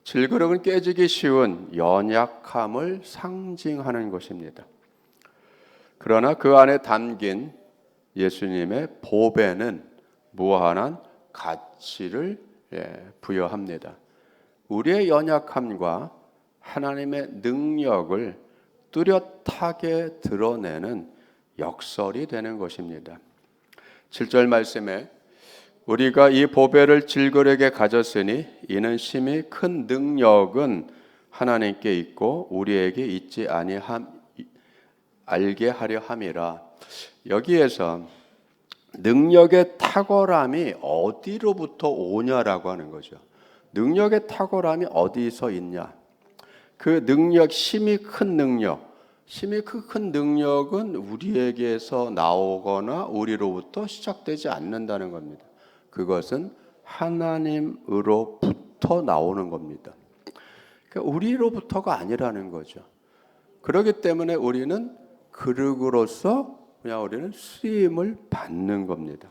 질그릇은 깨지기 쉬운 연약함을 상징하는 것입니다. 그러나 그 안에 담긴 예수님의 보배는 무한한 가치를 부여합니다. 우리의 연약함과 하나님의 능력을 뚜렷하게 드러내는 역설이 되는 것입니다. 7절 말씀에 우리가 이 보배를 질그릇에 가졌으니 이는 심히 큰 능력은 하나님께 있고 우리에게 있지 아니함 알게 하려 함이라. 여기에서 능력의 탁월함이 어디로부터 오냐라고 하는 거죠. 능력의 탁월함이 어디서 있냐? 그 능력, 심히 큰 능력은 우리에게서 나오거나 우리로부터 시작되지 않는다는 겁니다. 그것은 하나님으로부터 나오는 겁니다. 그러니까 우리로부터가 아니라는 거죠. 그렇기 때문에 우리는 그릇으로서 그냥 우리는 쓰임을 받는 겁니다.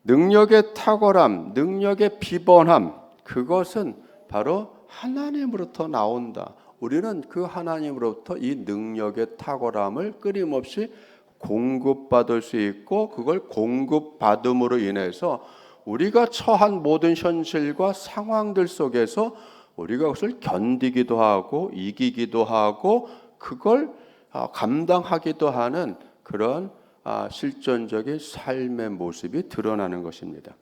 능력의 탁월함, 능력의 비번함, 그것은 바로 하나님으로부터 나온다. 우리는 그 하나님으로부터 이 능력의 탁월함을 끊임없이 공급받을 수 있고, 그걸 공급받음으로 인해서 우리가 처한 모든 현실과 상황들 속에서 우리가 그것을 견디기도 하고 이기기도 하고 그걸 감당하기도 하는 그런 실존적인 삶의 모습이 드러나는 것입니다.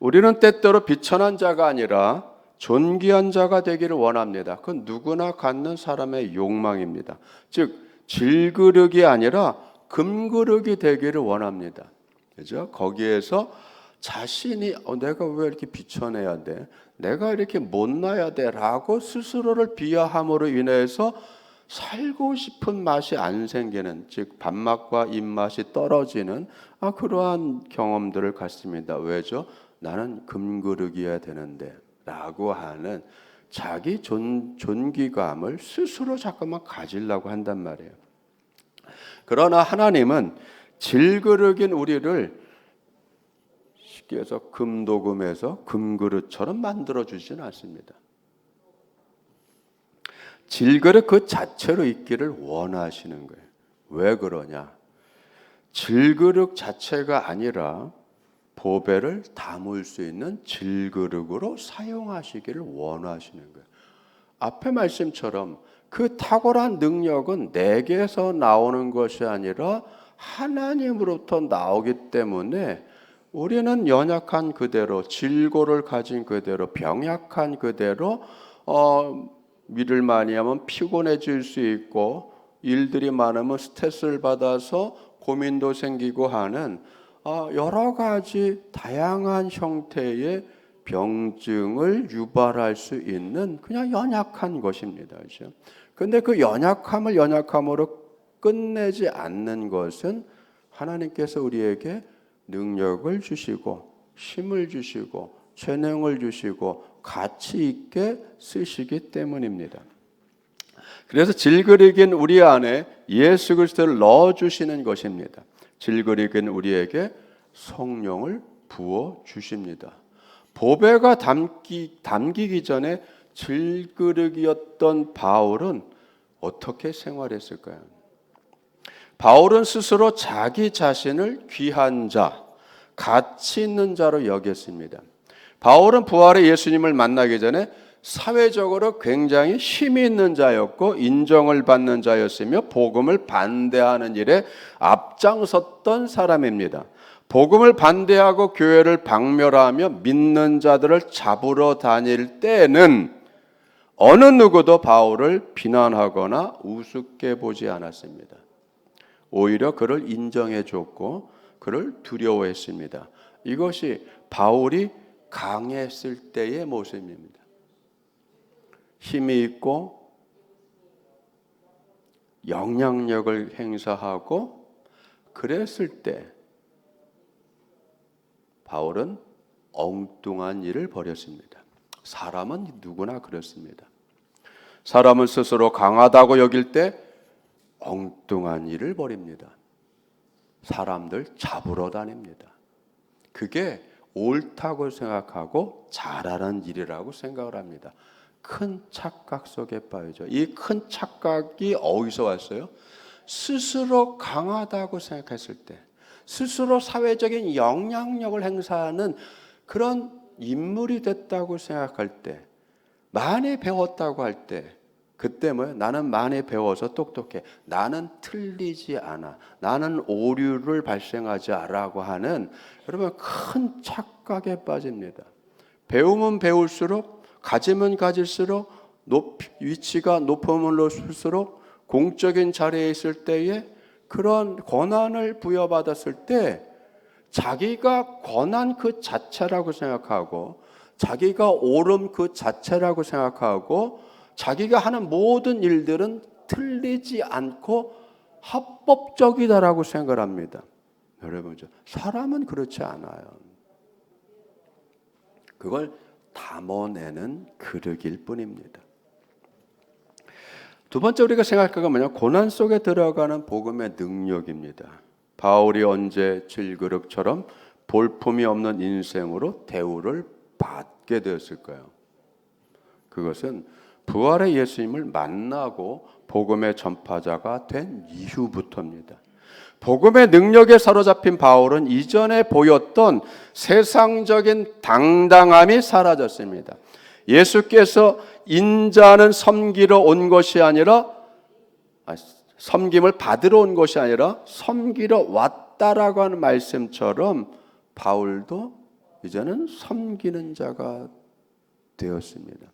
우리는 때때로 비천한 자가 아니라 존귀한 자가 되기를 원합니다. 그건 누구나 갖는 사람의 욕망입니다. 즉 질그릇이 아니라 금그릇이 되기를 원합니다. 그죠? 거기에서 자신이 내가 왜 이렇게 비천해야 돼? 내가 이렇게 못나야 돼? 라고 스스로를 비하함으로 인해서 살고 싶은 맛이 안 생기는, 즉 밥맛과 입맛이 떨어지는 그러한 경험들을 갖습니다. 왜죠? 나는 금그릇이어야 되는데 라고 하는 자기 존귀감을 스스로 자꾸만 가지려고 한단 말이에요. 그러나 하나님은 질그릇인 우리를 쉽게 해서 금도금에서 금그릇처럼 만들어주지는 않습니다. 질그릇 그 자체로 있기를 원하시는 거예요. 왜 그러냐? 질그릇 자체가 아니라 보배를 담을 수 있는 질그릇으로 사용하시기를 원하시는 거예요. 앞의 말씀처럼 그 탁월한 능력은 내게서 나오는 것이 아니라 하나님으로부터 나오기 때문에 우리는 연약한 그대로, 질고를 가진 그대로, 병약한 그대로 일을 많이 하면 피곤해질 수 있고 일들이 많으면 스트레스를 받아서 고민도 생기고 하는 여러 가지 다양한 형태의 병증을 유발할 수 있는 그냥 연약한 것입니다. 그렇죠? 그런데 그 연약함을 연약함으로 끝내지 않는 것은 하나님께서 우리에게 능력을 주시고 힘을 주시고 재능을 주시고 가치 있게 쓰시기 때문입니다. 그래서 질그릇인 우리 안에 예수 그리스도를 넣어주시는 것입니다. 질그릇인 우리에게 성령을 부어 주십니다. 보배가 담기기 전에 질그릇이었던 바울은 어떻게 생활했을까요? 바울은 스스로 자기 자신을 귀한 자, 가치 있는 자로 여겼습니다. 바울은 부활의 예수님을 만나기 전에 사회적으로 굉장히 힘이 있는 자였고 인정을 받는 자였으며 복음을 반대하는 일에 앞장섰던 사람입니다. 복음을 반대하고 교회를 박멸하며 믿는 자들을 잡으러 다닐 때는 어느 누구도 바울을 비난하거나 우습게 보지 않았습니다. 오히려 그를 인정해 줬고 그를 두려워했습니다. 이것이 바울이 강했을 때의 모습입니다. 힘이 있고 영향력을 행사하고 그랬을 때 바울은 엉뚱한 일을 벌였습니다. 사람은 누구나 그렇습니다. 사람은 스스로 강하다고 여길 때 엉뚱한 일을 벌입니다. 사람들 잡으러 다닙니다. 그게 옳다고 생각하고 잘하는 일이라고 생각을 합니다. 큰 착각 속에 빠지죠. 이 큰 착각이 어디서 왔어요? 스스로 강하다고 생각했을 때, 스스로 사회적인 영향력을 행사하는 그런 인물이 됐다고 생각할 때, 많이 배웠다고 할 때, 그때 뭐예요? 나는 많이 배워서 똑똑해. 나는 틀리지 않아. 나는 오류를 발생하지 않으라고 하는 여러분 큰 착각에 빠집니다. 배우면 배울수록, 가지면 가질수록, 위치가 높으면 높을수록 공적인 자리에 있을 때에 그런 권한을 부여받았을 때 자기가 권한 그 자체라고 생각하고 자기가 옳음 그 자체라고 생각하고 자기가 하는 모든 일들은 틀리지 않고 합법적이다라고 생각을 합니다. 여러분, 사람은 그렇지 않아요. 그걸 담아내는 그릇일 뿐입니다. 두 번째 우리가 생각할 건 뭐냐? 고난 속에 들어가는 복음의 능력입니다. 바울이 언제 질그릇처럼 볼품이 없는 인생으로 대우를 받게 되었을까요? 그것은 부활의 예수님을 만나고 복음의 전파자가 된 이후부터입니다. 복음의 능력에 사로잡힌 바울은 이전에 보였던 세상적인 당당함이 사라졌습니다. 예수께서 인자는 섬기러 온 것이 아니라 섬김을 받으러 온 것이 아니라 섬기러 왔다라고 하는 말씀처럼 바울도 이제는 섬기는 자가 되었습니다.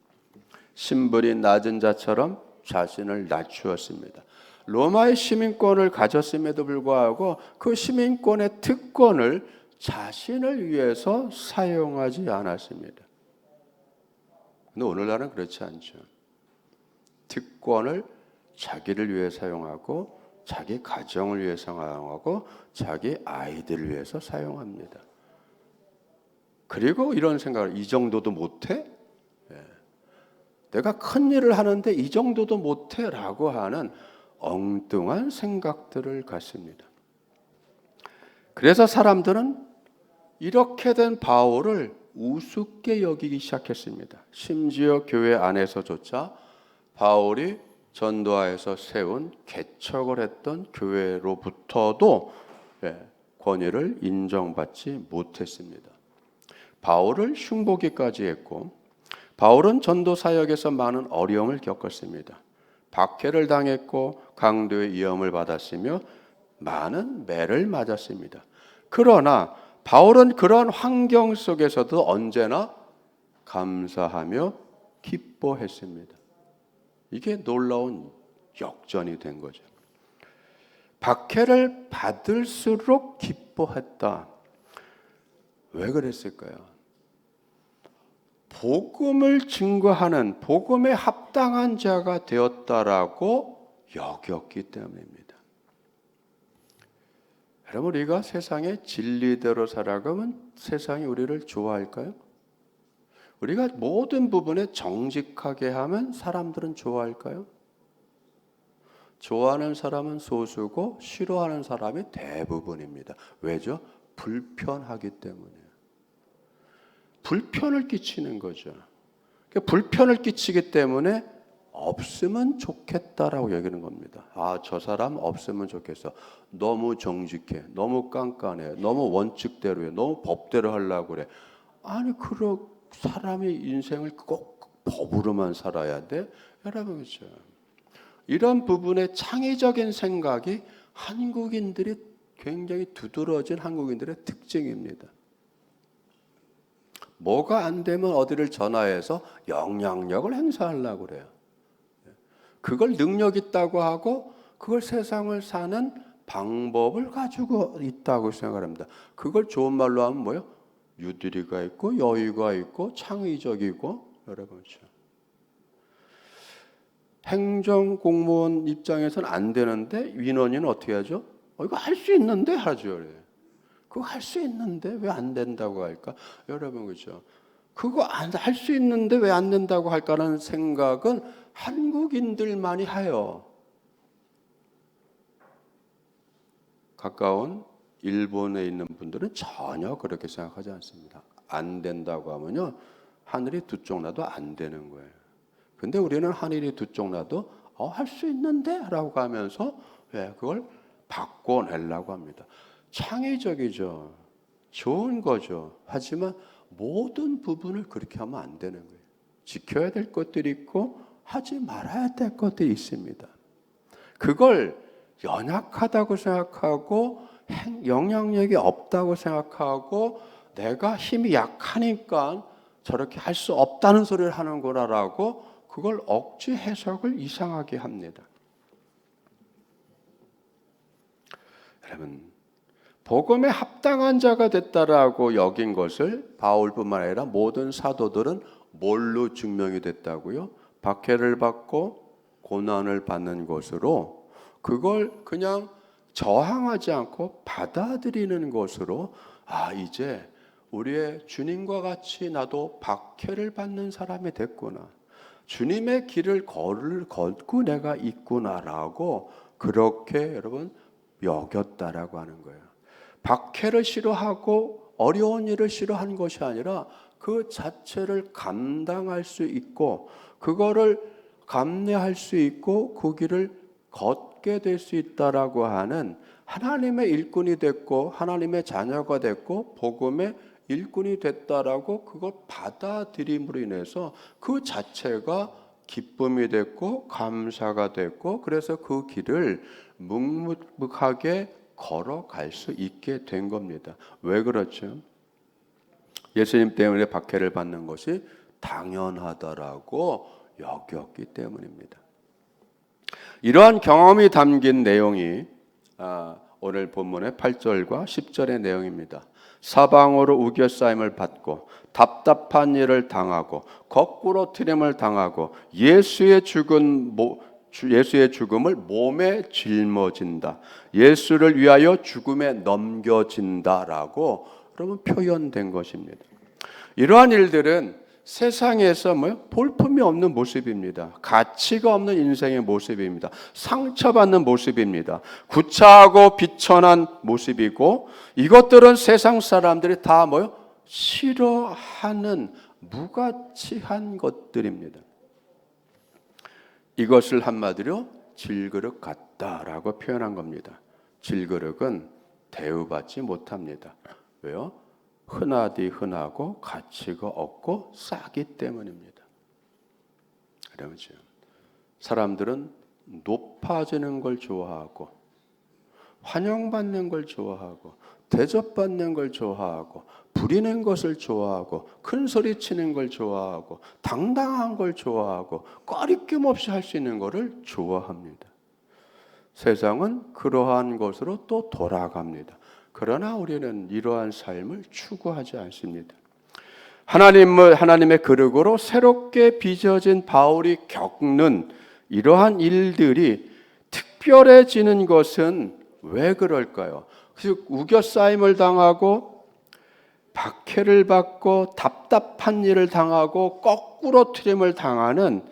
신분이 낮은 자처럼 자신을 낮추었습니다. 로마의 시민권을 가졌음에도 불구하고 그 시민권의 특권을 자신을 위해서 사용하지 않았습니다. 근데 오늘날은 그렇지 않죠. 특권을 자기를 위해 사용하고 자기 가정을 위해 사용하고 자기 아이들을 위해서 사용합니다. 그리고 이런 생각을 이 정도도 못해? 내가 큰 일을 하는데 이 정도도 못해? 라고 하는 엉뚱한 생각들을 갖습니다. 그래서 사람들은 이렇게 된 바울을 우습게 여기기 시작했습니다. 심지어 교회 안에서조차 바울이 전도하에서 세운 개척을 했던 교회로부터도 권위를 인정받지 못했습니다. 바울을 흉보기까지 했고 바울은 전도 사역에서 많은 어려움을 겪었습니다. 박해를 당했고 강도의 위험을 받았으며 많은 매를 맞았습니다. 그러나 바울은 그런 환경 속에서도 언제나 감사하며 기뻐했습니다. 이게 놀라운 역전이 된 거죠. 박해를 받을수록 기뻐했다. 왜 그랬을까요? 복음을 증거하는 복음에 합당한 자가 되었다라고 여겼기 때문입니다. 여러분, 우리가 세상의 진리대로 살아가면 세상이 우리를 좋아할까요? 우리가 모든 부분에 정직하게 하면 사람들은 좋아할까요? 좋아하는 사람은 소수고 싫어하는 사람이 대부분입니다. 왜죠? 불편하기 때문이에요. 불편을 끼치는 거죠. 불편을 끼치기 때문에 없으면 좋겠다라고 여기는 겁니다. 아, 저 사람 없으면 좋겠어. 너무 정직해. 너무 깐깐해. 너무 원칙대로 해. 너무 법대로 하려고 그래. 아니, 그런 사람의 인생을 꼭 법으로만 살아야 돼? 여러분, 그렇죠? 이런 부분의 창의적인 생각이 한국인들이 굉장히 두드러진 한국인들의 특징입니다. 뭐가 안 되면 어디를 전화해서 영향력을 행사하려고 그래요. 그걸 능력 있다고 하고 그걸 세상을 사는 방법을 가지고 있다고 생각합니다. 그걸 좋은 말로 하면 뭐예요? 유두리가 있고 여유가 있고 창의적이고 여러분 그렇죠. 행정 공무원 입장에서는 안 되는데 민원인은 어떻게 하죠? 이거 할 수 있는데 하죠. 그거 할 수 있는데 왜 안 된다고 할까? 여러분 그렇죠. 그거 할 수 있는데 왜 안 된다고 할까라는 생각은 한국인들만이 해요. 가까운 일본에 있는 분들은 전혀 그렇게 생각하지 않습니다. 안 된다고 하면요 하늘이 두 쪽 나도 안 되는 거예요. 근데 우리는 하늘이 두 쪽 나도 할 수 있는데 라고 하면서 그걸 바꿔내려고 합니다. 창의적이죠. 좋은 거죠. 하지만 모든 부분을 그렇게 하면 안 되는 거예요. 지켜야 될 것들이 있고 하지 말아야 될 것들이 있습니다. 그걸 연약하다고 생각하고 영향력이 없다고 생각하고 내가 힘이 약하니까 저렇게 할 수 없다는 소리를 하는구나라고 그걸 억지 해석을 이상하게 합니다. 여러분, 복음에 합당한 자가 됐다라고 여긴 것을 바울뿐만 아니라 모든 사도들은 뭘로 증명이 됐다고요? 박해를 받고 고난을 받는 것으로 그걸 그냥 저항하지 않고 받아들이는 것으로 이제 우리의 주님과 같이 나도 박해를 받는 사람이 됐구나. 주님의 길을 걷고 내가 있구나라고 그렇게 여러분 여겼다라고 하는 거예요. 박해를 싫어하고 어려운 일을 싫어한 것이 아니라 그 자체를 감당할 수 있고 그거를 감내할 수 있고 그 길을 걷게 될 수 있다라고 하는 하나님의 일꾼이 됐고 하나님의 자녀가 됐고 복음의 일꾼이 됐다라고 그걸 받아들임으로 인해서 그 자체가 기쁨이 됐고 감사가 됐고 그래서 그 길을 묵묵하게 걸어갈 수 있게 된 겁니다. 왜 그렇죠? 예수님 때문에 박해를 받는 것이 당연하다라고 여겼기 때문입니다. 이러한 경험이 담긴 내용이 오늘 본문의 8절과 10절의 내용입니다. 사방으로 우겨싸임을 받고 답답한 일을 당하고 거꾸로 트림을 당하고 예수의 죽음을 몸에 짊어진다. 예수를 위하여 죽음에 넘겨진다라고 여러분 표현된 것입니다. 이러한 일들은 세상에서 볼품이 없는 모습입니다. 가치가 없는 인생의 모습입니다. 상처받는 모습입니다. 구차하고 비천한 모습이고 이것들은 세상 사람들이 다 싫어하는 무가치한 것들입니다. 이것을 한마디로 질그릇 같다라고 표현한 겁니다. 질그릇은 대우받지 못합니다. 왜요? 흔하디 흔하고 가치가 없고 싸기 때문입니다. 그러죠. 사람들은 높아지는 걸 좋아하고 환영받는 걸 좋아하고 대접받는 걸 좋아하고 부리는 것을 좋아하고 큰 소리 치는 걸 좋아하고 당당한 걸 좋아하고 꺼리낌 없이 할 수 있는 것을 좋아합니다. 세상은 그러한 것으로 또 돌아갑니다. 그러나 우리는 이러한 삶을 추구하지 않습니다. 하나님의 그릇으로 새롭게 빚어진 바울이 겪는 이러한 일들이 특별해지는 것은 왜 그럴까요? 우겨싸임을 당하고 박해를 받고 답답한 일을 당하고 거꾸로 트림을 당하는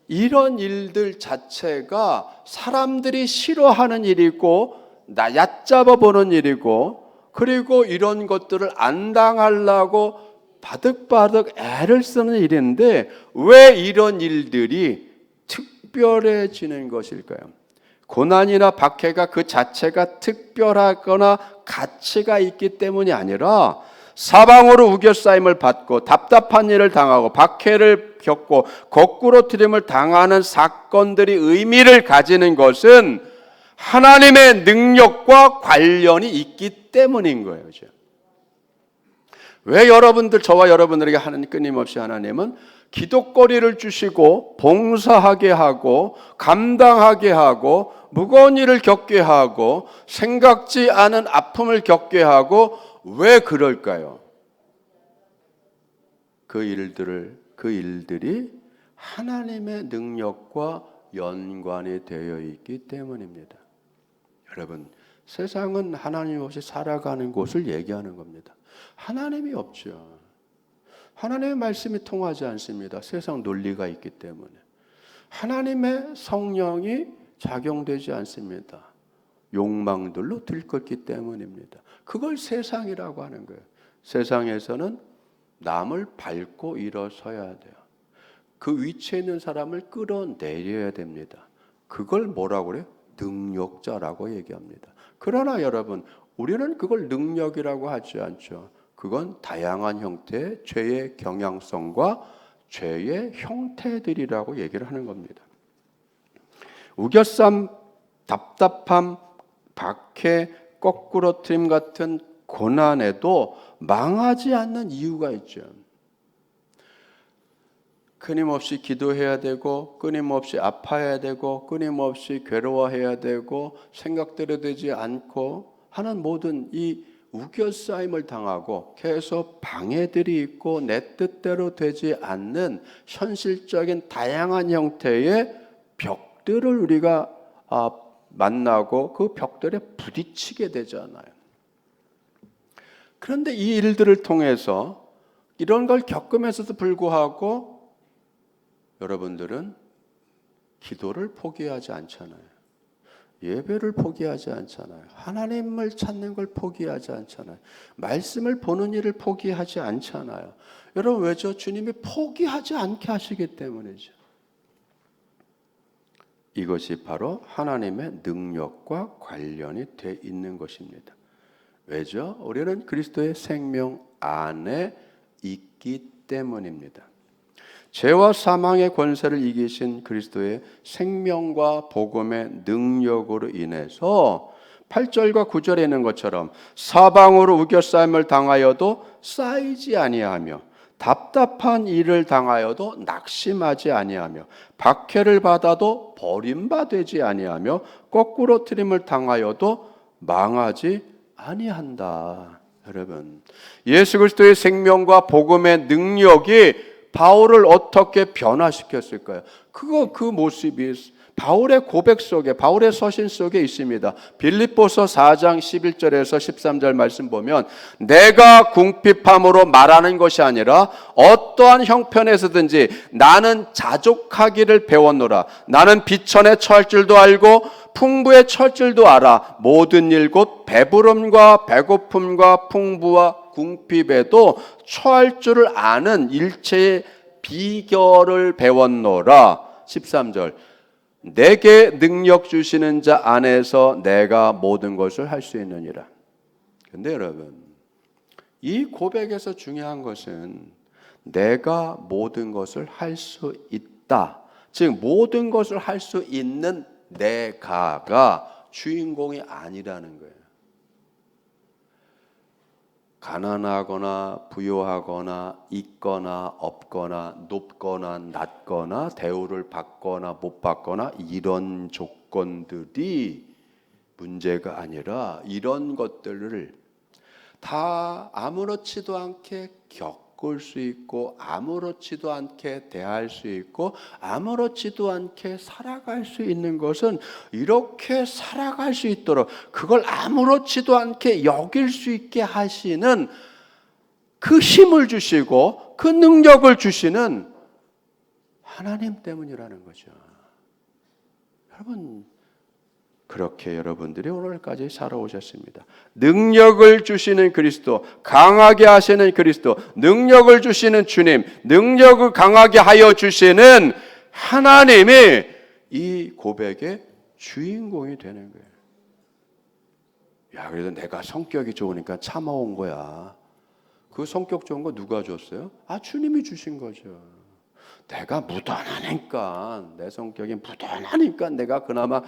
이런 일들 자체가 사람들이 싫어하는 일이고 얕잡아 보는 일이고 그리고 이런 것들을 안 당하려고 바득바득 애를 쓰는 일인데 왜 이런 일들이 특별해지는 것일까요? 고난이나 박해가 그 자체가 특별하거나 가치가 있기 때문이 아니라 사방으로 우겨싸임을 받고 답답한 일을 당하고 박해를 겪고 거꾸로 트림을 당하는 사건들이 의미를 가지는 것은 하나님의 능력과 관련이 있기 때문인 거예요. 왜 저와 여러분들에게 끊임없이 하나님은 기도거리를 주시고 봉사하게 하고 감당하게 하고 무거운 일을 겪게 하고 생각지 않은 아픔을 겪게 하고 왜 그럴까요? 그 일들이 하나님의 능력과 연관이 되어 있기 때문입니다. 여러분, 세상은 하나님 없이 살아가는 곳을 얘기하는 겁니다. 하나님이 없죠. 하나님의 말씀이 통하지 않습니다. 세상 논리가 있기 때문에. 하나님의 성령이 작용되지 않습니다. 욕망들로 들끓기 때문입니다. 그걸 세상이라고 하는 거예요. 세상에서는 남을 밟고 일어서야 돼요. 그 위치에 있는 사람을 끌어내려야 됩니다. 그걸 뭐라고 그래요? 능력자라고 얘기합니다. 그러나 여러분, 우리는 그걸 능력이라고 하지 않죠. 그건 다양한 형태의 죄의 경향성과 죄의 형태들이라고 얘기를 하는 겁니다. 우겨쌈, 답답함, 박해, 거꾸러뜨림 같은 고난에도 망하지 않는 이유가 있죠. 끊임없이 기도해야 되고, 끊임없이 아파야 되고, 끊임없이 괴로워해야 되고, 생각대로 되지 않고 하는 모든 이 우겨싸임을 당하고 계속 방해들이 있고 내 뜻대로 되지 않는 현실적인 다양한 형태의 벽들을 우리가 만나고 그 벽들에 부딪히게 되잖아요. 그런데 이 일들을 통해서 이런 걸 겪으면서도 불구하고 여러분들은 기도를 포기하지 않잖아요. 예배를 포기하지 않잖아요. 하나님을 찾는 걸 포기하지 않잖아요. 말씀을 보는 일을 포기하지 않잖아요. 여러분 왜죠? 주님이 포기하지 않게 하시기 때문이죠. 이것이 바로 하나님의 능력과 관련이 돼 있는 것입니다. 왜죠? 우리는 그리스도의 생명 안에 있기 때문입니다. 죄와 사망의 권세를 이기신 그리스도의 생명과 복음의 능력으로 인해서 8절과 9절에 있는 것처럼 사방으로 우겨싸임을 당하여도 쌓이지 아니하며 답답한 일을 당하여도 낙심하지 아니하며 박해를 받아도 버림받지 아니하며 거꾸로 트림을 당하여도 망하지 아니한다. 여러분, 예수 그리스도의 생명과 복음의 능력이 바울을 어떻게 변화시켰을까요? 그 모습이 바울의 고백 속에, 바울의 서신 속에 있습니다. 빌립보서 4장 11절에서 13절 말씀 보면 내가 궁핍함으로 말하는 것이 아니라 어떠한 형편에서든지 나는 자족하기를 배웠노라. 나는 비천에 처할 줄도 알고 풍부에 처할 줄도 알아. 모든 일 곧 배부름과 배고픔과 풍부와 궁핍에도 처할 줄을 아는 일체의 비결을 배웠노라. 13절 내게 능력 주시는 자 안에서 내가 모든 것을 할 수 있느니라. 그런데 여러분, 이 고백에서 중요한 것은 내가 모든 것을 할 수 있다. 즉 모든 것을 할 수 있는 내가가 주인공이 아니라는 거예요. 가난하거나 부유하거나 있거나 없거나 높거나 낮거나 대우를 받거나 못 받거나 이런 조건들이 문제가 아니라 이런 것들을 다 아무렇지도 않게 겪을 수 있고 아무렇지도 않게 대할 수 있고 아무렇지도 않게 살아갈 수 있는 것은 이렇게 살아갈 수 있도록 그걸 아무렇지도 않게 여길 수 있게 하시는 그 힘을 주시고 그 능력을 주시는 하나님 때문이라는 거죠. 여러분, 그렇게 여러분들이 오늘까지 살아오셨습니다. 능력을 주시는 그리스도, 강하게 하시는 그리스도, 능력을 주시는 주님, 능력을 강하게 하여 주시는 하나님이 이 고백의 주인공이 되는 거예요. 야, 그래도 내가 성격이 좋으니까 참아온 거야. 그 성격 좋은 거 누가 줬어요? 주님이 주신 거죠. 내가 무던하니까, 내 성격이 무던하니까 내가 그나마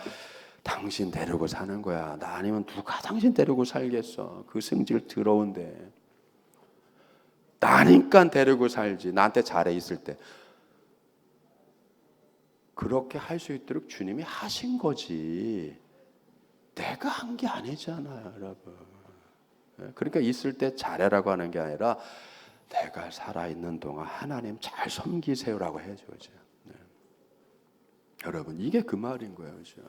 당신 데리고 사는 거야. 나 아니면 누가 당신 데리고 살겠어. 그 성질 더러운데. 나니까 데리고 살지. 나한테 잘해 있을 때. 그렇게 할 수 있도록 주님이 하신 거지. 내가 한 게 아니잖아요, 여러분. 그러니까 있을 때 잘해라고 하는 게 아니라 내가 살아있는 동안 하나님 잘 섬기세요라고 해줘야죠. 네. 여러분, 이게 그 말인 거예요. 그렇죠?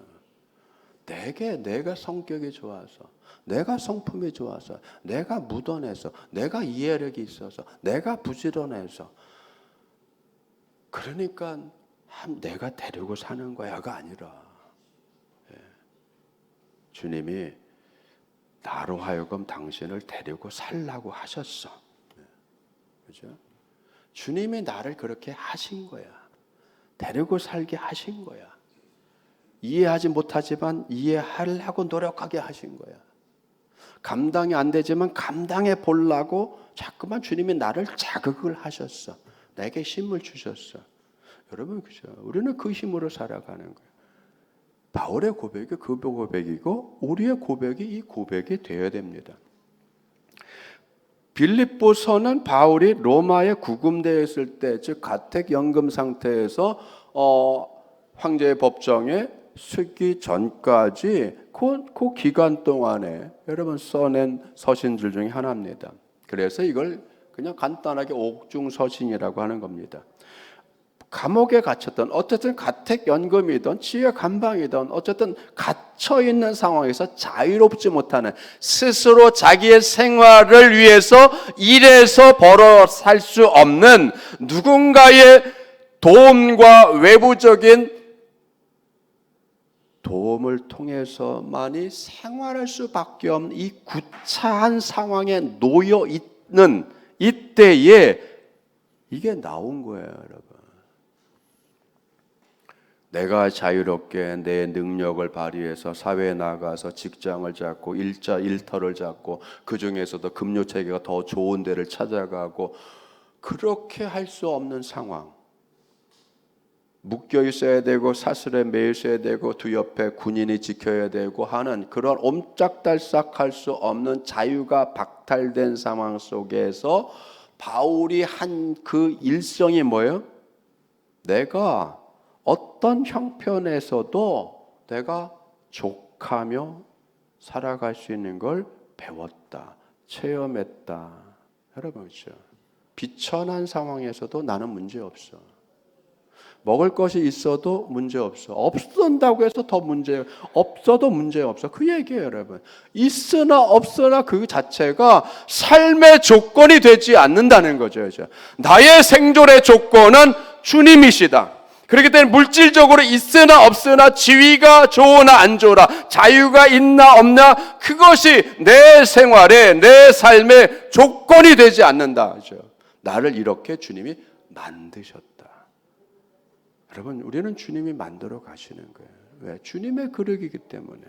내가 성격이 좋아서, 내가 성품이 좋아서, 내가 무던해서, 내가 이해력이 있어서, 내가 부지런해서, 그러니까 내가 데리고 사는 거야가 아니라 주님이 나로 하여금 당신을 데리고 살라고 하셨어. 그렇죠? 주님이 나를 그렇게 하신 거야. 데리고 살게 하신 거야. 이해하지 못하지만 이해하려고 노력하게 하신 거야. 감당이 안 되지만 감당해 보려고 자꾸만 주님이 나를 자극을 하셨어. 내게 힘을 주셨어. 여러분, 그죠? 우리는 그 힘으로 살아가는 거예요. 바울의 고백이 그 고백이고 우리의 고백이 이 고백이 되어야 됩니다. 빌립보서는 바울이 로마에 구금되어 있을 때, 즉 가택 연금 상태에서 황제의 법정에 서기 전까지 그 기간 동안에 여러분 써낸 서신들 중에 하나입니다. 그래서 이걸 그냥 간단하게 옥중서신이라고 하는 겁니다. 감옥에 갇혔던, 어쨌든 가택연금이든 지혜 감방이든 어쨌든 갇혀있는 상황에서 자유롭지 못하는, 스스로 자기의 생활을 위해서 일해서 벌어 살 수 없는, 누군가의 도움과 외부적인 도움을 통해서만이 생활할 수밖에 없는 이 구차한 상황에 놓여 있는 이때에 이게 나온 거예요, 여러분. 내가 자유롭게 내 능력을 발휘해서 사회에 나가서 직장을 잡고 일터를 잡고 그 중에서도 금융체계가 더 좋은 데를 찾아가고, 그렇게 할 수 없는 상황, 묶여 있어야 되고 사슬에 매여 있어야 되고 두 옆에 군인이 지켜야 되고 하는 그런 옴짝달싹할 수 없는 자유가 박탈된 상황 속에서 바울이 한 그 일성이 뭐예요? 내가 어떤 형편에서도 내가 족하며 살아갈 수 있는 걸 배웠다, 체험했다. 여러분, 그렇죠? 비천한 상황에서도 나는 문제 없어. 먹을 것이 있어도 문제 없어. 없어진다고 해서 더 문제 없어도 문제 없어. 그 얘기예요, 여러분. 있으나 없으나 그 자체가 삶의 조건이 되지 않는다는 거죠. 그렇죠? 나의 생존의 조건은 주님이시다. 그렇기 때문에 물질적으로 있으나 없으나, 지위가 좋으나 안 좋으나, 자유가 있나 없나, 그것이 내 생활에, 내 삶의 조건이 되지 않는다. 그렇죠? 나를 이렇게 주님이 만드셨다. 여러분, 우리는 주님이 만들어 가시는 거예요. 왜? 주님의 그릇이기 때문에.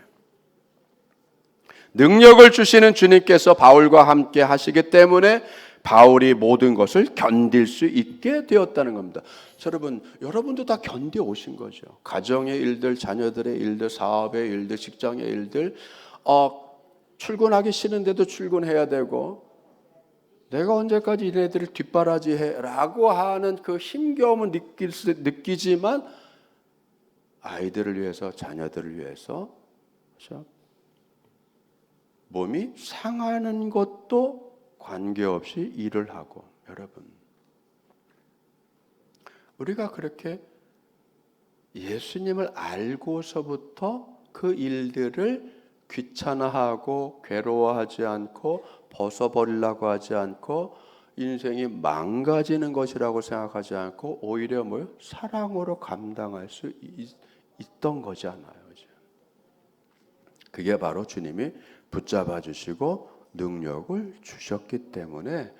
능력을 주시는 주님께서 바울과 함께 하시기 때문에 바울이 모든 것을 견딜 수 있게 되었다는 겁니다. 여러분, 여러분도 다 견뎌 오신 거죠. 가정의 일들, 자녀들의 일들, 사업의 일들, 직장의 일들, 출근하기 싫은데도 출근해야 되고, 내가 언제까지 이네들을 뒷바라지해 라고 하는 그 힘겨움을 느끼지만, 아이들을 위해서, 자녀들을 위해서, 그렇죠? 몸이 상하는 것도 관계없이 일을 하고, 여러분, 우리가 그렇게 예수님을 알고서부터 그 일들을 귀찮아하고 괴로워하지 않고 벗어버리려고 하지 않고 인생이 망가지는 것이라고 생각하지 않고 오히려 뭐요? 사랑으로 감당할 수 있던 거잖아요. 그게 바로 주님이 붙잡아 주시고 능력을 주셨기 때문에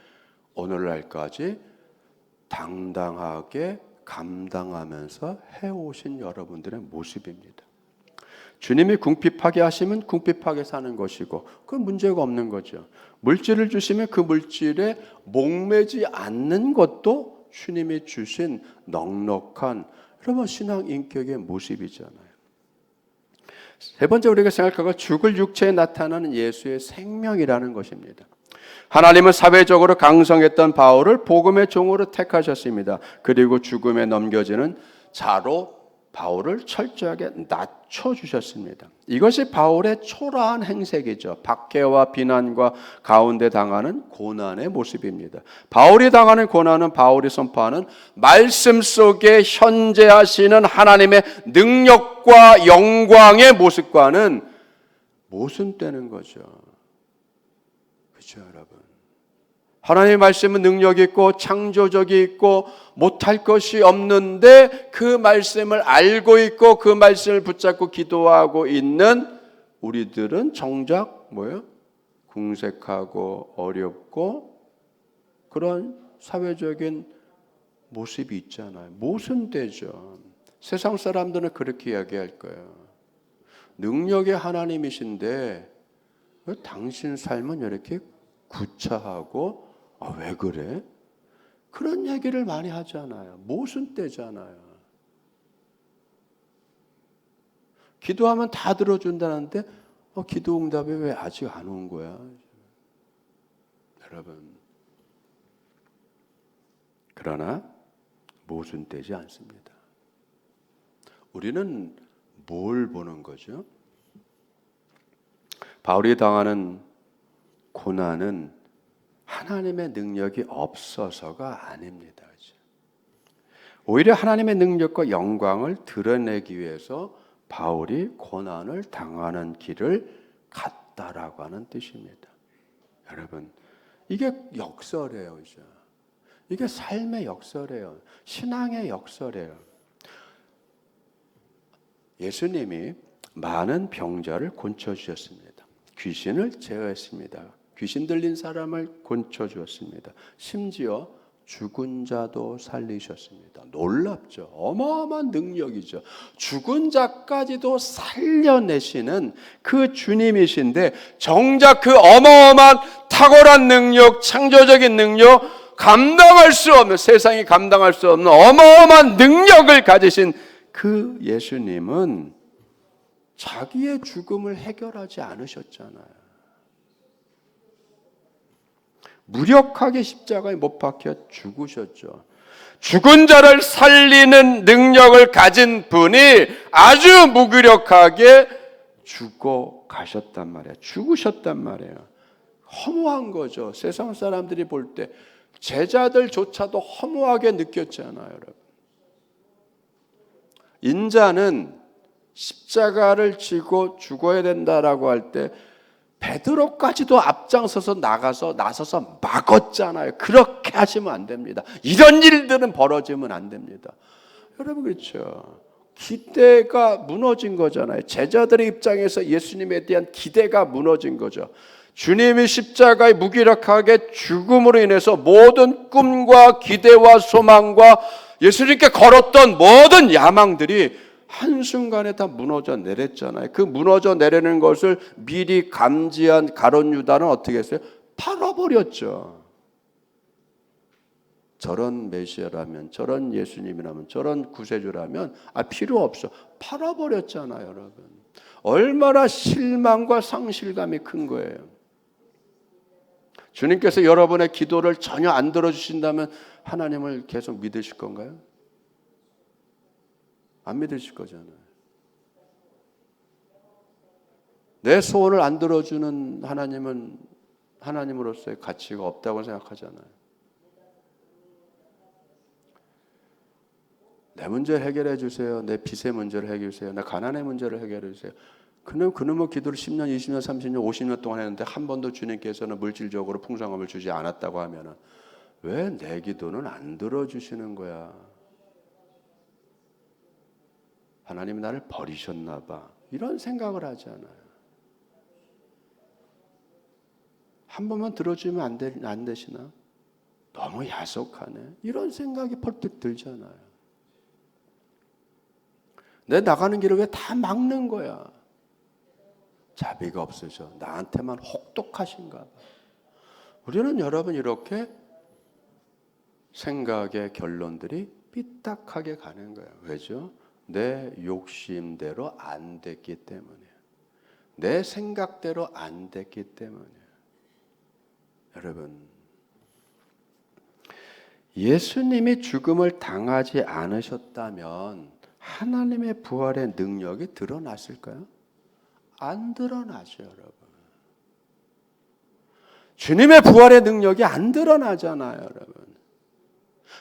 오늘날까지 당당하게 감당하면서 해오신 여러분들의 모습입니다. 주님이 궁핍하게 하시면 궁핍하게 사는 것이고, 그 문제가 없는 거죠. 물질을 주시면 그 물질에 목매지 않는 것도 주님이 주신 넉넉한, 여러분, 신앙 인격의 모습이잖아요. 세 번째 우리가 생각할 죽을 육체에 나타나는 예수의 생명이라는 것입니다. 하나님은 사회적으로 강성했던 바울을 복음의 종으로 택하셨습니다. 그리고 죽음에 넘겨지는 자로 바울을 철저하게 낮춰주셨습니다. 이것이 바울의 초라한 행색이죠. 박해와 비난과 가운데 당하는 고난의 모습입니다. 바울이 당하는 고난은 바울이 선포하는 말씀 속에 현재하시는 하나님의 능력과 영광의 모습과는 모순되는 거죠. 그렇죠, 여러분? 하나님의 말씀은 능력이 있고 창조적이 있고 못할 것이 없는데, 그 말씀을 알고 있고 그 말씀을 붙잡고 기도하고 있는 우리들은 정작 뭐예요? 궁색하고 어렵고 그런 사회적인 모습이 있잖아요. 모순되죠. 세상 사람들은 그렇게 이야기할 거예요. 능력의 하나님이신데 왜 당신 삶은 이렇게 구차하고 왜 그래? 그런 얘기를 많이 하잖아요. 모순되잖아요. 기도하면 다 들어준다는데 기도 응답이 왜 아직 안 온 거야? 여러분, 그러나 모순되지 않습니다. 우리는 뭘 보는 거죠? 바울이 당하는 고난은 하나님의 능력이 없어서가 아닙니다. 오히려 하나님의 능력과 영광을 드러내기 위해서 바울이 고난을 당하는 길을 갔다라고 하는 뜻입니다. 여러분, 이게 역설이에요. 이게 삶의 역설이에요. 신앙의 역설이에요. 예수님이 많은 병자를 고쳐주셨습니다. 귀신을 제어했습니다. 귀신 들린 사람을 고쳐주었습니다. 심지어 죽은 자도 살리셨습니다. 놀랍죠. 어마어마한 능력이죠. 죽은 자까지도 살려내시는 그 주님이신데 정작 그 어마어마한 탁월한 능력, 창조적인 능력, 감당할 수 없는, 세상이 감당할 수 없는 어마어마한 능력을 가지신 그 예수님은 자기의 죽음을 해결하지 않으셨잖아요. 무력하게 십자가에 못 박혀 죽으셨죠. 죽은 자를 살리는 능력을 가진 분이 아주 무기력하게 죽어 가셨단 말이에요. 죽으셨단 말이에요. 허무한 거죠. 세상 사람들이 볼 때 제자들조차도 허무하게 느꼈잖아요, 여러분. 인자는 십자가를 지고 죽어야 된다라고 할 때 베드로까지도 앞장서서 나서서 막았잖아요. 그렇게 하시면 안 됩니다. 이런 일들은 벌어지면 안 됩니다. 여러분, 그렇죠? 기대가 무너진 거잖아요. 제자들의 입장에서 예수님에 대한 기대가 무너진 거죠. 주님이 십자가에 무기력하게 죽음으로 인해서 모든 꿈과 기대와 소망과 예수님께 걸었던 모든 야망들이 한순간에 다 무너져 내렸잖아요. 그 무너져 내리는 것을 미리 감지한 가룟 유다는 어떻게 했어요? 팔아버렸죠. 저런 메시아라면, 저런 예수님이라면, 저런 구세주라면 필요 없어. 팔아버렸잖아요, 여러분. 얼마나 실망과 상실감이 큰 거예요. 주님께서 여러분의 기도를 전혀 안 들어주신다면 하나님을 계속 믿으실 건가요? 안 믿으실 거잖아요. 내 소원을 안 들어주는 하나님은 하나님으로서의 가치가 없다고 생각하잖아요. 내 문제를 해결해 주세요. 내 빚의 문제를 해결해 주세요. 내 가난의 문제를 해결해 주세요. 그놈의 기도를 10년, 20년, 30년, 50년 동안 했는데 한 번도 주님께서는 물질적으로 풍성함을 주지 않았다고 하면은 왜 내 기도는 안 들어주시는 거야? 하나님이 나를 버리셨나 봐. 이런 생각을 하잖아요. 한 번만 들어주면 안 되시나? 너무 야속하네. 이런 생각이 펄뜩 들잖아요. 내 나가는 길을 왜 다 막는 거야? 자비가 없으셔. 나한테만 혹독하신가 봐. 우리는 여러분 이렇게 생각의 결론들이 삐딱하게 가는 거예요. 왜죠? 내 욕심대로 안 됐기 때문이에요. 내 생각대로 안 됐기 때문이에요. 여러분, 예수님이 죽음을 당하지 않으셨다면 하나님의 부활의 능력이 드러났을까요? 안 드러나죠, 여러분. 주님의 부활의 능력이 안 드러나잖아요, 여러분.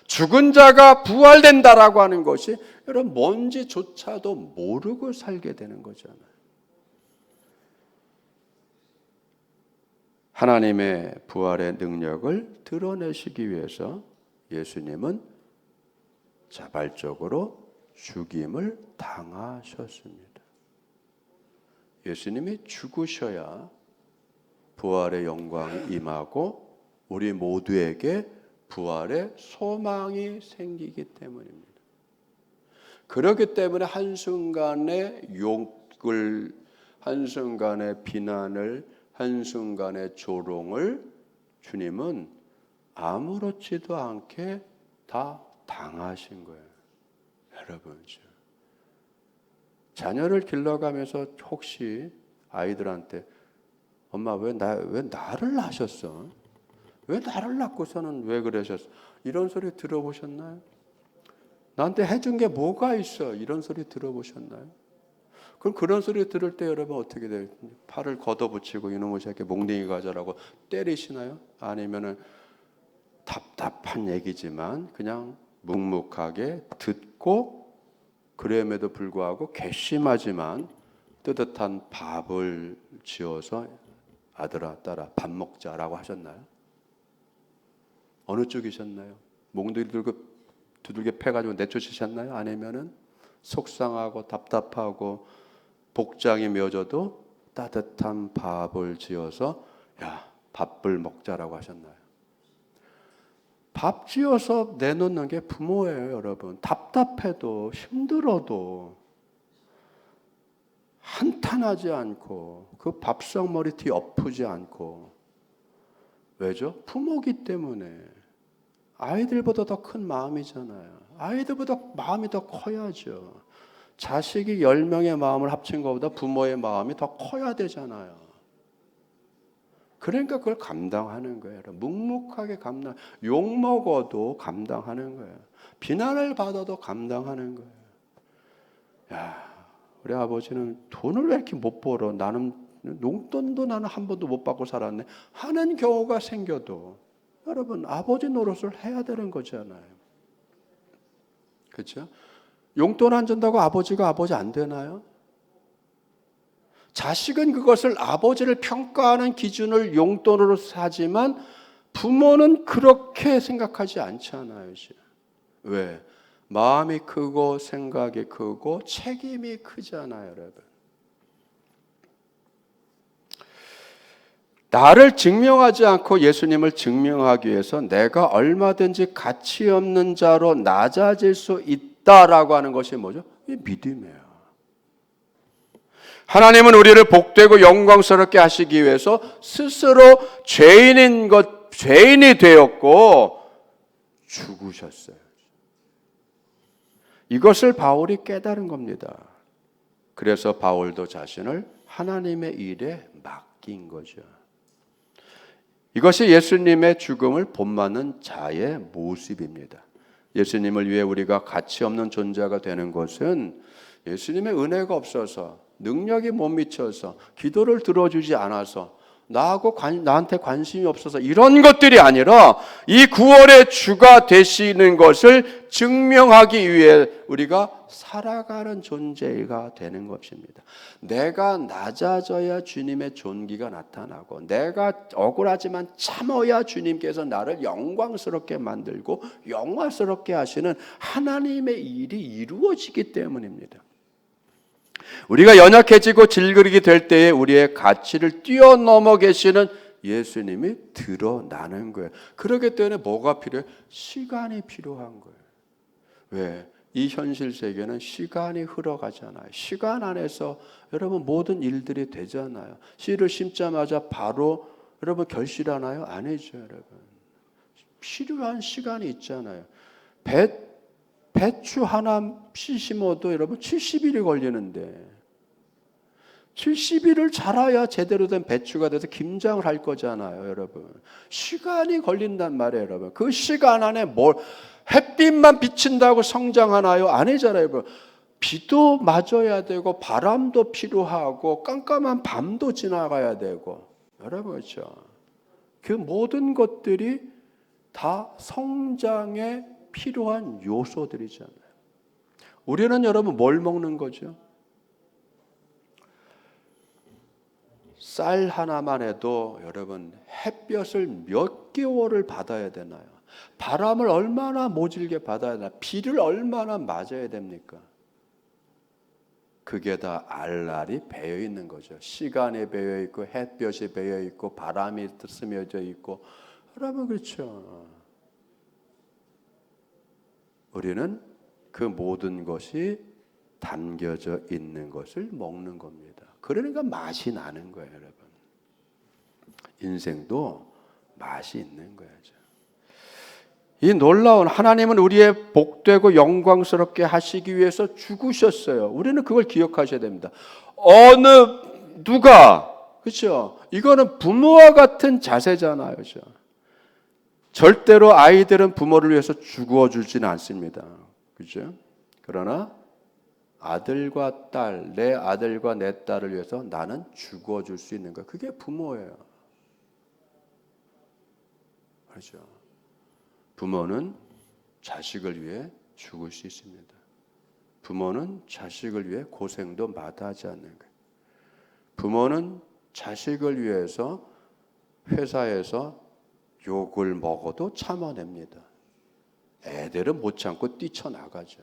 죽은 자가 부활된다라고 하는 것이 여러분 뭔지조차도 모르고 살게 되는 거잖아요. 하나님의 부활의 능력을 드러내시기 위해서 예수님은 자발적으로 죽임을 당하셨습니다. 예수님이 죽으셔야 부활의 영광이 임하고 우리 모두에게 부활의 소망이 생기기 때문입니다. 그렇기 때문에 한순간의 욕을, 한순간의 비난을, 한순간의 조롱을 주님은 아무렇지도 않게 다 당하신 거예요. 여러분, 자녀를 길러가면서 혹시 아이들한테 엄마 왜 나를 낳으셨어? 왜 나를 낳고서는 왜 그러셨어? 이런 소리 들어보셨나요? 나한테 해준 게 뭐가 있어? 이런 소리 들어보셨나요? 그럼 그런 소리 들을 때 여러분 어떻게 돼요? 팔을 걷어붙이고 이놈의 새끼 몽둥이 가져라고 때리시나요? 아니면은 답답한 얘기지만 그냥 묵묵하게 듣고 그럼에도 불구하고 괘씸하지만 뜨뜻한 밥을 지어서 아들아 딸아 밥 먹자라고 하셨나요? 어느 쪽이셨나요? 몽둥이 들고 두들겨 패가지고 내쫓으셨나요? 아니면은 속상하고 답답하고 복장이 맺어도 따뜻한 밥을 지어서 야 밥을 먹자라고 하셨나요? 밥 지어서 내놓는 게 부모예요, 여러분. 답답해도 힘들어도 한탄하지 않고 그 밥상 머리띠 엎으지 않고 왜죠? 부모기 때문에 아이들보다 더 큰 마음이잖아요. 아이들보다 마음이 더 커야죠. 자식이 10명의 마음을 합친 것보다 부모의 마음이 더 커야 되잖아요. 그러니까 그걸 감당하는 거예요. 묵묵하게 욕먹어도 감당하는 거예요. 비난을 받아도 감당하는 거예요. 야, 우리 아버지는 돈을 왜 이렇게 못 벌어? 나는 용돈도 나는 한 번도 못 받고 살았네. 하는 경우가 생겨도 여러분 아버지 노릇을 해야 되는 거잖아요. 그렇죠? 용돈 안 준다고 아버지가 아버지 안 되나요? 자식은 그것을 아버지를 평가하는 기준을 용돈으로 사지만 부모는 그렇게 생각하지 않잖아요. 왜? 마음이 크고 생각이 크고 책임이 크잖아요, 여러분. 나를 증명하지 않고 예수님을 증명하기 위해서 내가 얼마든지 가치 없는 자로 낮아질 수 있다라고 하는 것이 뭐죠? 이 믿음이에요. 하나님은 우리를 복되고 영광스럽게 하시기 위해서 스스로 죄인이 되었고 죽으셨어요. 이것을 바울이 깨달은 겁니다. 그래서 바울도 자신을 하나님의 일에 맡긴 거죠. 이것이 예수님의 죽음을 본받는 자의 모습입니다. 예수님을 위해 우리가 가치 없는 존재가 되는 것은 예수님의 은혜가 없어서 능력이 못 미쳐서 기도를 들어주지 않아서 나한테 관심이 없어서 이런 것들이 아니라 이 구원의 주가 되시는 것을 증명하기 위해 우리가 살아가는 존재가 되는 것입니다. 내가 낮아져야 주님의 존귀가 나타나고 내가 억울하지만 참아야 주님께서 나를 영광스럽게 만들고 영화스럽게 하시는 하나님의 일이 이루어지기 때문입니다. 우리가 연약해지고 질그리게 될 때에 우리의 가치를 뛰어넘어 계시는 예수님이 드러나는 거예요. 그렇기 때문에 뭐가 필요해요? 시간이 필요한 거예요. 왜? 이 현실 세계는 시간이 흘러가잖아요. 시간 안에서 여러분 모든 일들이 되잖아요. 씨를 심자마자 바로 여러분 결실하나요? 아니죠, 여러분. 필요한 시간이 있잖아요. 배추 하나 씨 심어도 여러분 70일이 걸리는데 70일을 자라야 제대로 된 배추가 돼서 김장을 할 거잖아요, 여러분. 시간이 걸린단 말이에요, 여러분. 그 시간 안에 햇빛만 비친다고 성장하나요? 아니잖아요, 여러분. 비도 맞아야 되고 바람도 필요하고 깜깜한 밤도 지나가야 되고 여러분 그렇죠? 그 모든 것들이 다 성장에 필요한 요소들이잖아요. 우리는 여러분 뭘 먹는 거죠? 쌀 하나만 해도 여러분 햇볕을 몇 개월을 받아야 되나요? 바람을 얼마나 모질게 받아야 되나? 비를 얼마나 맞아야 됩니까? 그게 다 알알이 배어 있는 거죠. 시간이 배어 있고 햇볕이 배어 있고 바람이 스며져 있고 여러분 그렇죠? 우리는 그 모든 것이 담겨져 있는 것을 먹는 겁니다. 그러니까 맛이 나는 거예요, 여러분. 인생도 맛이 있는 거죠. 이 놀라운 하나님은 우리의 복되고 영광스럽게 하시기 위해서 죽으셨어요. 우리는 그걸 기억하셔야 됩니다. 누가, 그렇죠? 이거는 부모와 같은 자세잖아요, 그렇죠? 절대로 아이들은 부모를 위해서 죽어주지는 않습니다, 그렇죠? 그러나 아들과 딸, 내 아들과 내 딸을 위해서 나는 죽어줄 수 있는 거예요. 그게 부모예요. 그렇죠? 부모는 자식을 위해 죽을 수 있습니다. 부모는 자식을 위해 고생도 마다하지 않는 거예요. 부모는 자식을 위해서 회사에서 욕을 먹어도 참아냅니다. 애들은 못 참고 뛰쳐나가죠.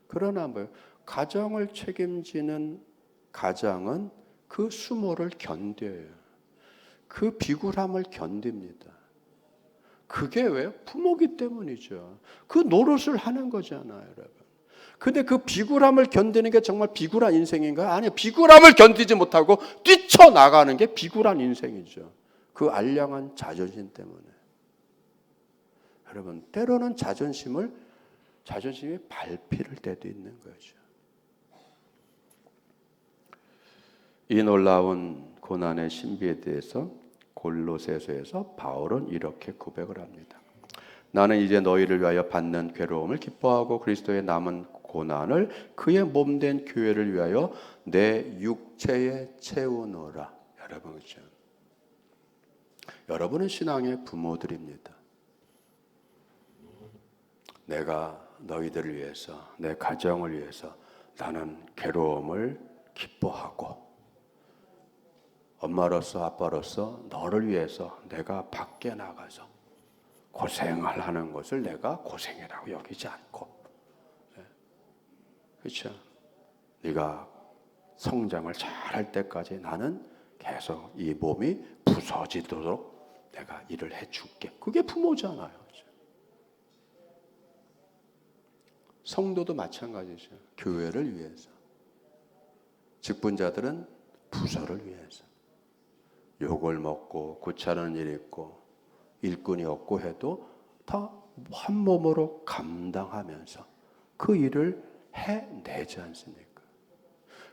그러나 뭐예요? 가정을 책임지는 가장은 그 수모를 견뎌요. 그 비굴함을 견딥니다. 그게 왜? 부모기 때문이죠. 그 노릇을 하는 거잖아요, 여러분. 근데 그 비굴함을 견디는 게 정말 비굴한 인생인가요? 아니요. 비굴함을 견디지 못하고 뛰쳐나가는 게 비굴한 인생이죠. 그 알량한 자존심 때문에. 여러분, 때로는 자존심이 밟힐 때도 있는 거죠. 이 놀라운 고난의 신비에 대해서 골로새서에서 바울은 이렇게 고백을 합니다. 나는 이제 너희를 위하여 받는 괴로움을 기뻐하고 그리스도의 남은 고난을 그의 몸된 교회를 위하여 내 육체에 채우노라. 여러분, 그렇죠? 여러분은 신앙의 부모들입니다. 내가 너희들을 위해서, 내 가정을 위해서 나는 괴로움을 기뻐하고 엄마로서 아빠로서 너를 위해서 내가 밖에 나가서 고생을 하는 것을 내가 고생이라고 여기지 않고, 그렇죠? 네가 성장을 잘할 때까지 나는 계속 이 몸이 부서지도록 내가 일을 해줄게. 그게 부모잖아요. 그렇죠? 성도도 마찬가지죠. 교회를 위해서. 직분자들은 부서를 위해서. 욕을 먹고 구차하는 일이 있고 일꾼이 없고 해도 다 한 몸으로 감당하면서 그 일을 해내지 않습니까?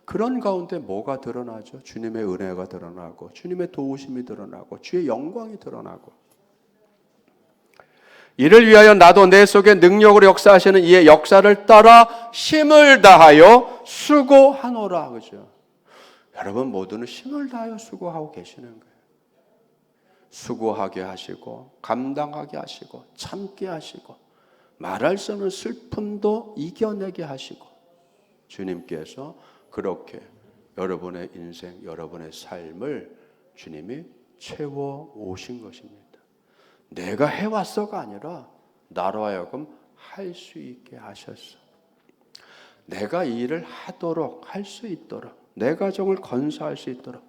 그런 가운데 뭐가 드러나죠? 주님의 은혜가 드러나고 주님의 도우심이 드러나고 주의 영광이 드러나고 이를 위하여 나도 내 속에 능력으로 역사하시는 이의 역사를 따라 힘을 다하여 수고하노라. 그죠? 여러분 모두는 힘을 다하여 수고하고 계시는 거예요. 수고하게 하시고 감당하게 하시고 참게 하시고 말할 수 없는 슬픔도 이겨내게 하시고 주님께서 그렇게 여러분의 인생, 여러분의 삶을 주님이 채워 오신 것입니다. 내가 해왔어가 아니라 나로 하여금 할 수 있게 하셨어. 내가 이 일을 하도록 할 수 있도록 내 가정을 건사할 수 있도록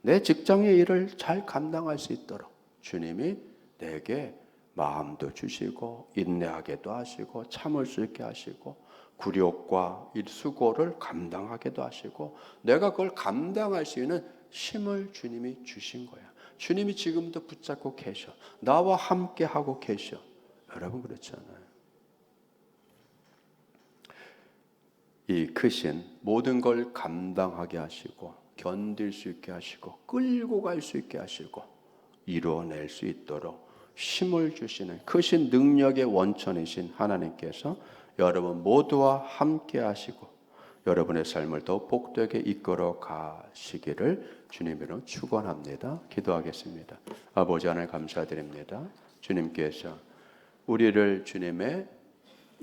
내 직장의 일을 잘 감당할 수 있도록 주님이 내게 마음도 주시고 인내하게도 하시고 참을 수 있게 하시고 굴욕과 수고를 감당하게도 하시고 내가 그걸 감당할 수 있는 힘을 주님이 주신 거야. 주님이 지금도 붙잡고 계셔. 나와 함께 하고 계셔. 여러분 그렇잖아요. 이 크신 모든 걸 감당하게 하시고 견딜 수 있게 하시고 끌고 갈 수 있게 하시고 이루어낼 수 있도록 힘을 주시는 크신 능력의 원천이신 하나님께서 여러분 모두와 함께 하시고 여러분의 삶을 더 복되게 이끌어 가시기를 주님으로 축원합니다. 기도하겠습니다. 아버지 하나님 감사드립니다. 주님께서 우리를 주님의